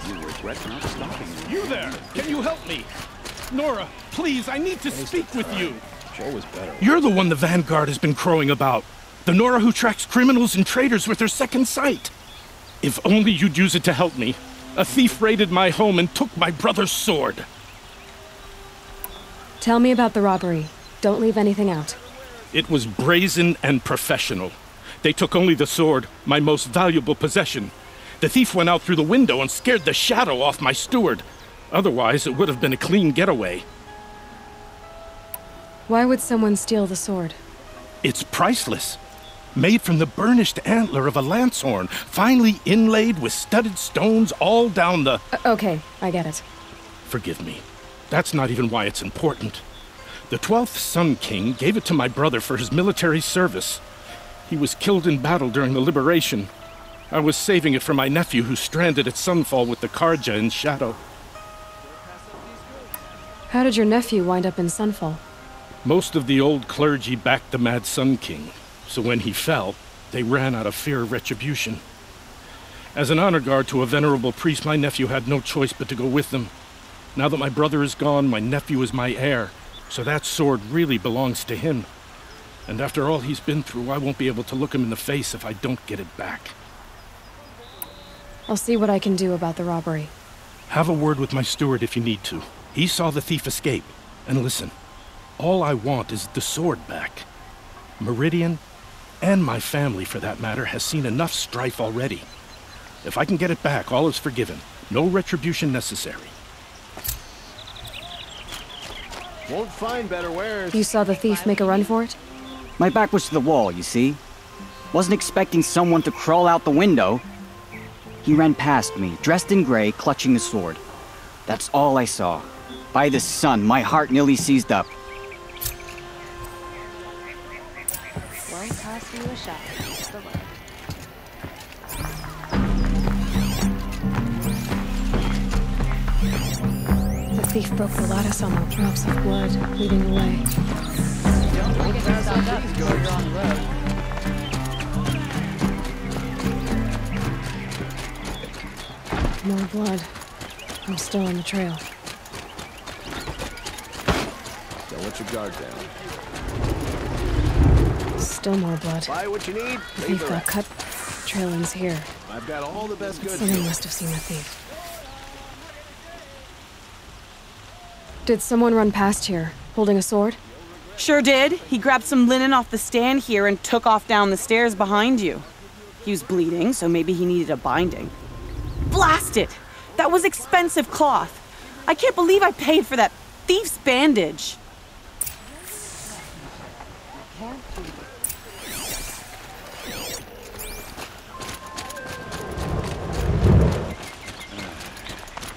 You regret not stopping me. You there! Can you help me? Nora, please, I need to speak with you. Joe was better. You're the one the Vanguard has been crowing about. The Nora who tracks criminals and traitors with her second sight. If only you'd use it to help me. A thief raided my home and took my brother's sword. Tell me about the robbery. Don't leave anything out. It was brazen and professional. They took only the sword, my most valuable possession. The thief went out through the window and scared the shadow off my steward. Otherwise, it would have been a clean getaway. Why would someone steal the sword? It's priceless. Made from the burnished antler of a lancehorn, finely inlaid with studded stones all down the... Okay, I get it. Forgive me. That's not even why it's important. The 12th Sun King gave it to my brother for his military service. He was killed in battle during the liberation. I was saving it for my nephew who's stranded at Sunfall with the Karja in Shadow. How did your nephew wind up in Sunfall? Most of the old clergy backed the Mad Sun King, so when he fell, they ran out of fear of retribution. As an honor guard to a venerable priest, my nephew had no choice but to go with them. Now that my brother is gone, my nephew is my heir, so that sword really belongs to him. And after all he's been through, I won't be able to look him in the face if I don't get it back. I'll see what I can do about the robbery. Have a word with my steward if you need to. He saw the thief escape. And listen, all I want is the sword back. Meridian, and my family for that matter, has seen enough strife already. If I can get it back, all is forgiven. No retribution necessary. Won't find better wares. You saw the thief make a run for it? My back was to the wall, you see. Wasn't expecting someone to crawl out the window. He ran past me, dressed in gray, clutching the sword. That's all I saw. By the sun, my heart nearly seized up. Won't cost you a shot. The word. The thief broke the lattice on the drops of blood, leading the way. Don't get yourself up before you're on the road. More blood. I'm still on the trail. Don't let your guard down. Still more blood. Buy what you need. The thief got cut. Trail ends here. I've got all the best goods. Someone must have seen the thief. Did someone run past here, holding a sword? Sure did. He grabbed some linen off the stand here and took off down the stairs behind you. He was bleeding, so maybe he needed a binding. Blast it! That was expensive cloth. I can't believe I paid for that thief's bandage.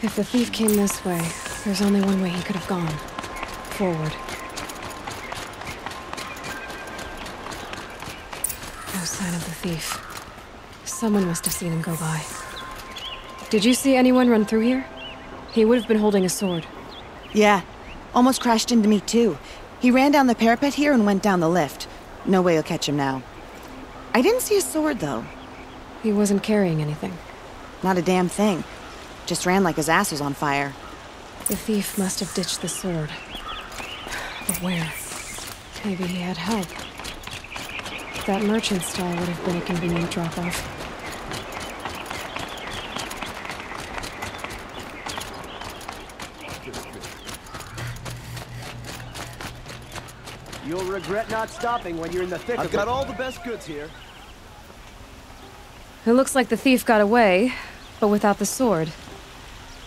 If the thief came this way, there's only one way he could have gone. Forward. No sign of the thief. Someone must have seen him go by. Did you see anyone run through here? He would have been holding a sword. Yeah. Almost crashed into me, too. He ran down the parapet here and went down the lift. No way you'll catch him now. I didn't see a sword, though. He wasn't carrying anything. Not a damn thing. Just ran like his ass was on fire. The thief must have ditched the sword. But where? Maybe he had help. That merchant stall would have been a convenient drop-off. You'll regret not stopping when you're in the thick of it. I've got all the best goods here. It looks like the thief got away, but without the sword.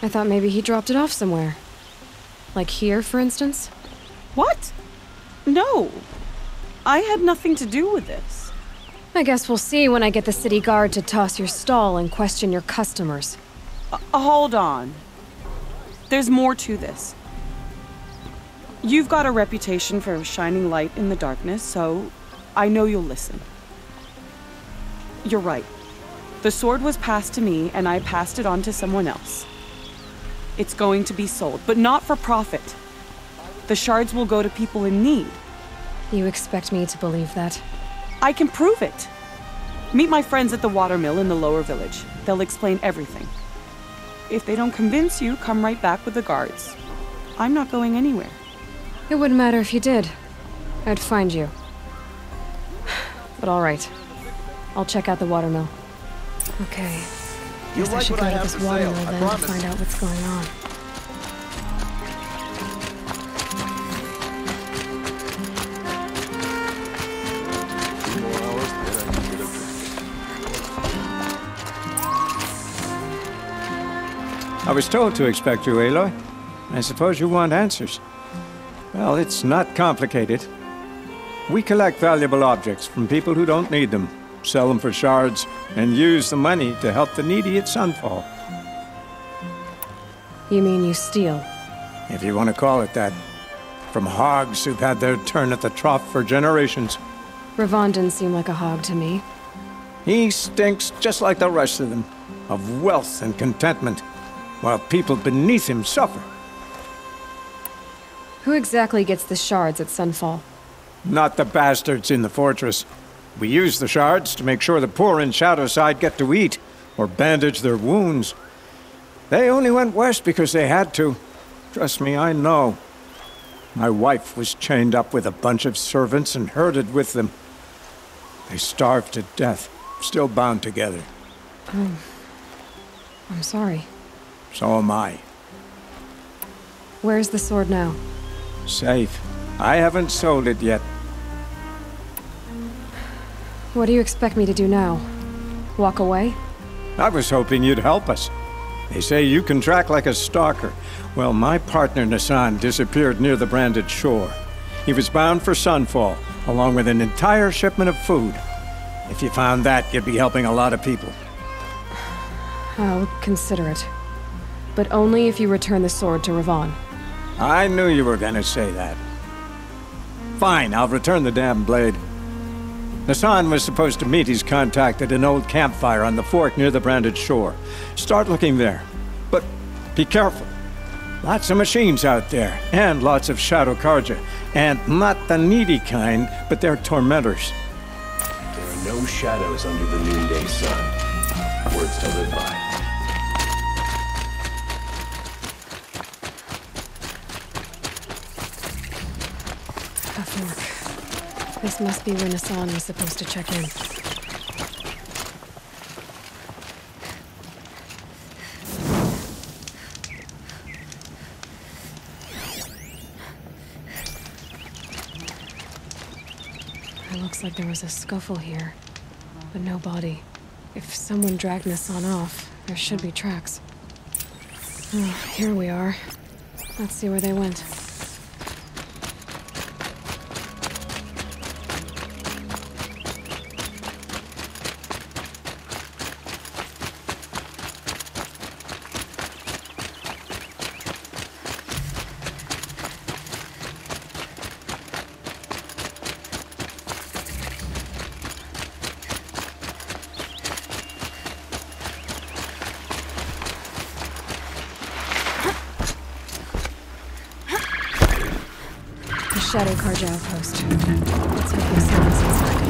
I thought maybe he dropped it off somewhere. Like here, for instance? What? No. I had nothing to do with this. I guess we'll see when I get the city guard to toss your stall and question your customers. Hold on. There's more to this. You've got a reputation for shining light in the darkness, so I know you'll listen. You're right. The sword was passed to me, and I passed it on to someone else. It's going to be sold, but not for profit. The shards will go to people in need. You expect me to believe that? I can prove it. Meet my friends at the watermill in the lower village. They'll explain everything. If they don't convince you, come right back with the guards. I'm not going anywhere. It wouldn't matter if you did. I'd find you. But all right. I'll check out the watermill. Okay. You'll Guess I like should what go I to have this to say, watermill I then to promise. find out what's going on. I was told to expect you, Aloy. I suppose you want answers. Well, it's not complicated. We collect valuable objects from people who don't need them, sell them for shards, and use the money to help the needy at Sunfall. You mean you steal? If you want to call it that. From hogs who've had their turn at the trough for generations. Ravon didn't seem like a hog to me. He stinks just like the rest of them, of wealth and contentment, while people beneath him suffer. Who exactly gets the shards at Sunfall? Not the bastards in the fortress. We use the shards to make sure the poor in Shadowside get to eat, or bandage their wounds. They only went west because they had to. Trust me, I know. My wife was chained up with a bunch of servants and herded with them. They starved to death, still bound together. I'm sorry. So am I. Where's the sword now? Safe. I haven't sold it yet. What do you expect me to do now? Walk away? I was hoping you'd help us. They say you can track like a stalker. Well, my partner Nassan disappeared near the branded shore. He was bound for Sunfall, along with an entire shipment of food. If you found that, you'd be helping a lot of people. I'll consider it. But only if you return the sword to Ravon. I knew you were gonna say that. Fine, I'll return the damn blade. Nassan was supposed to meet his contact at an old campfire on the fork near the branded shore. Start looking there. But be careful. Lots of machines out there, and lots of Shadow Karja. And not the needy kind, but they're tormentors. There are no shadows under the noonday sun. Words to live by. A fork. This must be where Nassan was supposed to check in. It looks like there was a scuffle here, but no body. If someone dragged Nassan off, there should be tracks. Oh, here we are. Let's see where they went. Shadow Karja outpost. Let's hope Nassan's inside.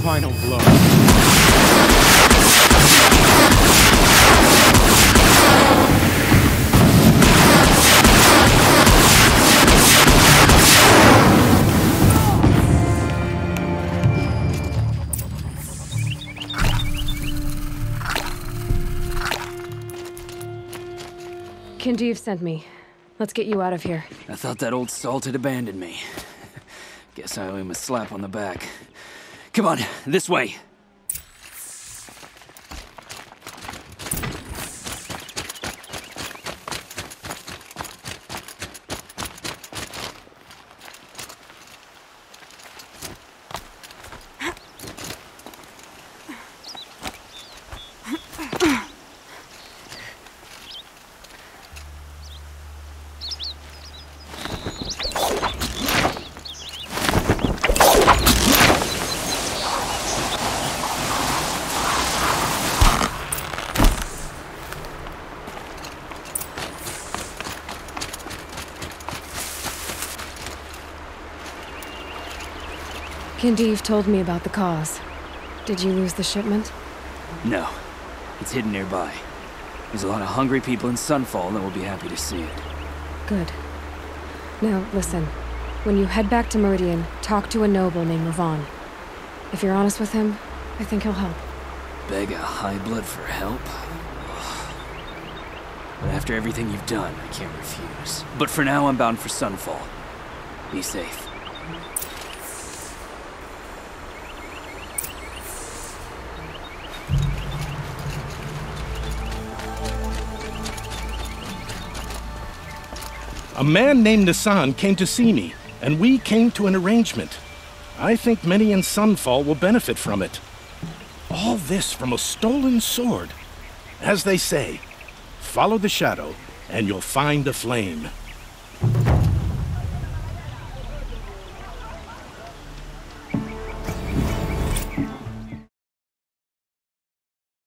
Final blow. Kinjeev sent me. Let's get you out of here. I thought that old salt had abandoned me. Guess I owe him a slap on the back. Come on, this way. Kinjeev told me about the cause. Did you lose the shipment? No. It's hidden nearby. There's a lot of hungry people in Sunfall that will be happy to see it. Good. Now, listen. When you head back to Meridian, talk to a noble named Ravon. If you're honest with him, I think he'll help. Beg a high blood for help? But after everything you've done, I can't refuse. But for now, I'm bound for Sunfall. Be safe. A man named Nissan came to see me, and we came to an arrangement. I think many in Sunfall will benefit from it. All this from a stolen sword. As they say, follow the shadow, and you'll find the flame.